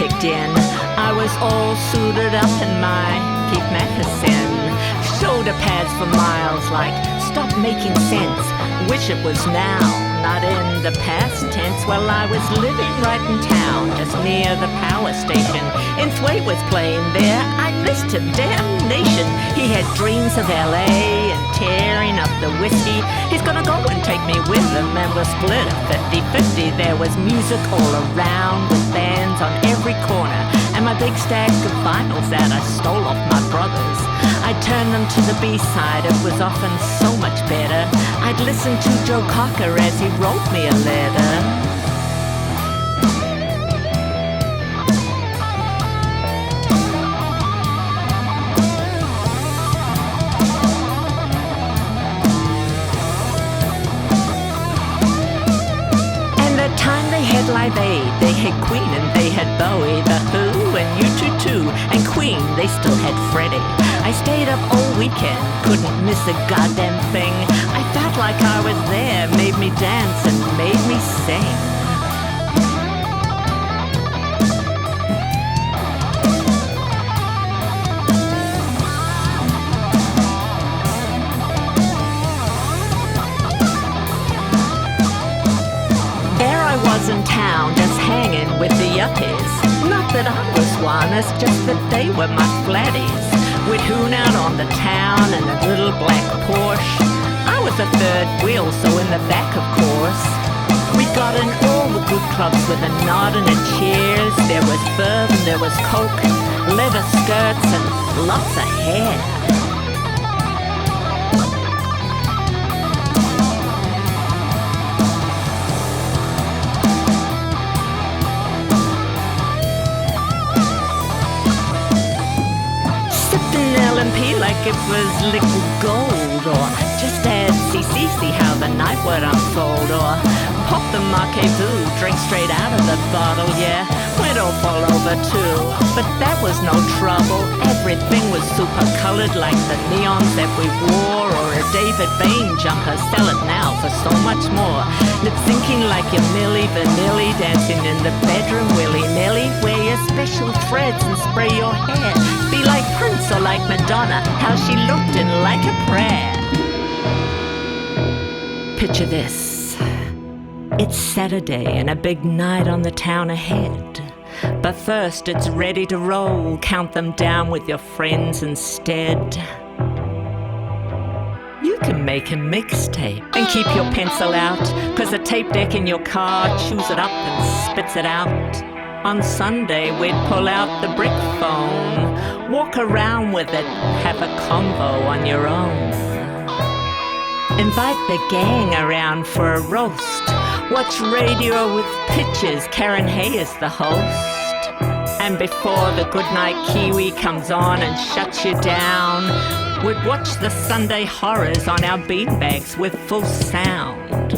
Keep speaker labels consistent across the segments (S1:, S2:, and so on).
S1: kicked in. I was all suited up in my Keith Matheson. Shoulder pads for miles like stop making sense. Wish it was now, not in the past tense. Well, I was living right in town, just near the power station. Inth'way was playing there, I missed him, damnation. He had dreams of LA and tearing up the whiskey. He's gonna go and take me with him, and we'll split a 50-50. There was music all around with bands on every corner, and my big stack of vinyls that I stole off my brothers. I'd turn them to the B-side, it was often so much better. I'd listen to Joe Cocker as he wrote me a letter. Live Aid, they had Queen and they had Bowie, The Who and U2 and Queen, they still had Freddie. I stayed up all weekend, couldn't miss a goddamn thing. I felt like I was there, made me dance and made me sing. In town, just hanging with the yuppies. Not that I was one, it's just that they were my flatties. We'd hoon out on the town in a little black Porsche. I was a third wheel, so in the back, of course. We got in all the good clubs with a nod and a cheers. There was verb and there was coke, leather skirts and lots of hair. Like it was liquid gold, or just add CC, see how the night would unfold, or pop the Marquez-Vu, drink straight out of the bottle, yeah, went all fall over too, but that was no trouble. Everything was super colored like the neons that we wore, or a David Bain jumper, sell it now for so much more. Lip syncing like your Milli Vanilli, dancing in the bedroom willy-nilly, wear your special threads and spray your hair. Be like Prince or like Madonna, how she looked in Like a Prayer. Picture this. It's Saturday and a big night on the town ahead. But first it's ready to roll, count them down with your friends instead. You can make a mixtape and keep your pencil out, 'cause a tape deck in your car chews it up and spits it out. On Sunday, we'd pull out the brick phone, walk around with it, have a convo on your own. Invite the gang around for a roast, watch radio with pictures, Karen Hay is the host. And before the goodnight Kiwi comes on and shuts you down, we'd watch the Sunday horrors on our beanbags with full sound.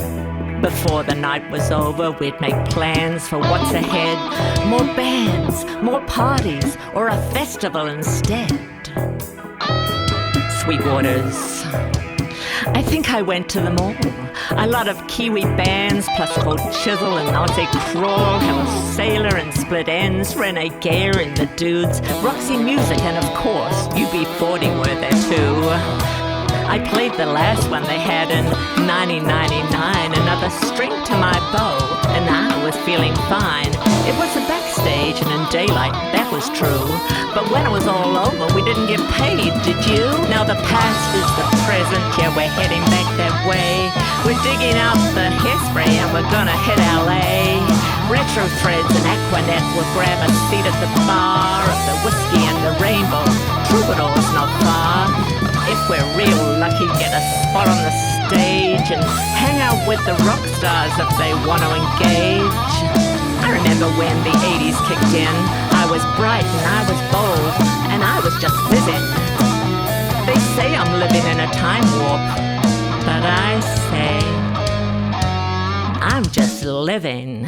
S1: Before the night was over, we'd make plans for what's ahead. More bands, more parties, or a festival instead. Sweetwaters. I think I went to them all. A lot of Kiwi bands, plus Cold Chisel and Nausea Crawl, Hell Sailor and Split Ends, Renee Gare and the Dudes, Roxy Music, and of course, UB40 were there too. I played the last one they had in 1999, another string to my bow, and I was feeling fine. It was a backstage and in daylight, that was true. But when it was all over, we didn't get paid, did you? Now the past is the present, yeah, we're heading back that way. We're digging out the hairspray and we're gonna hit LA. Retro Threads and Aquanet will grab a seat at the bar of the whiskey and the rainbow. Troubadour's not far. If we're real lucky, get a spot on the stage and hang out with the rock stars if they want to engage. I remember when the 80s kicked in. I was bright and I was bold and I was just fizzing. They say I'm living in a time warp, but I say I'm just living.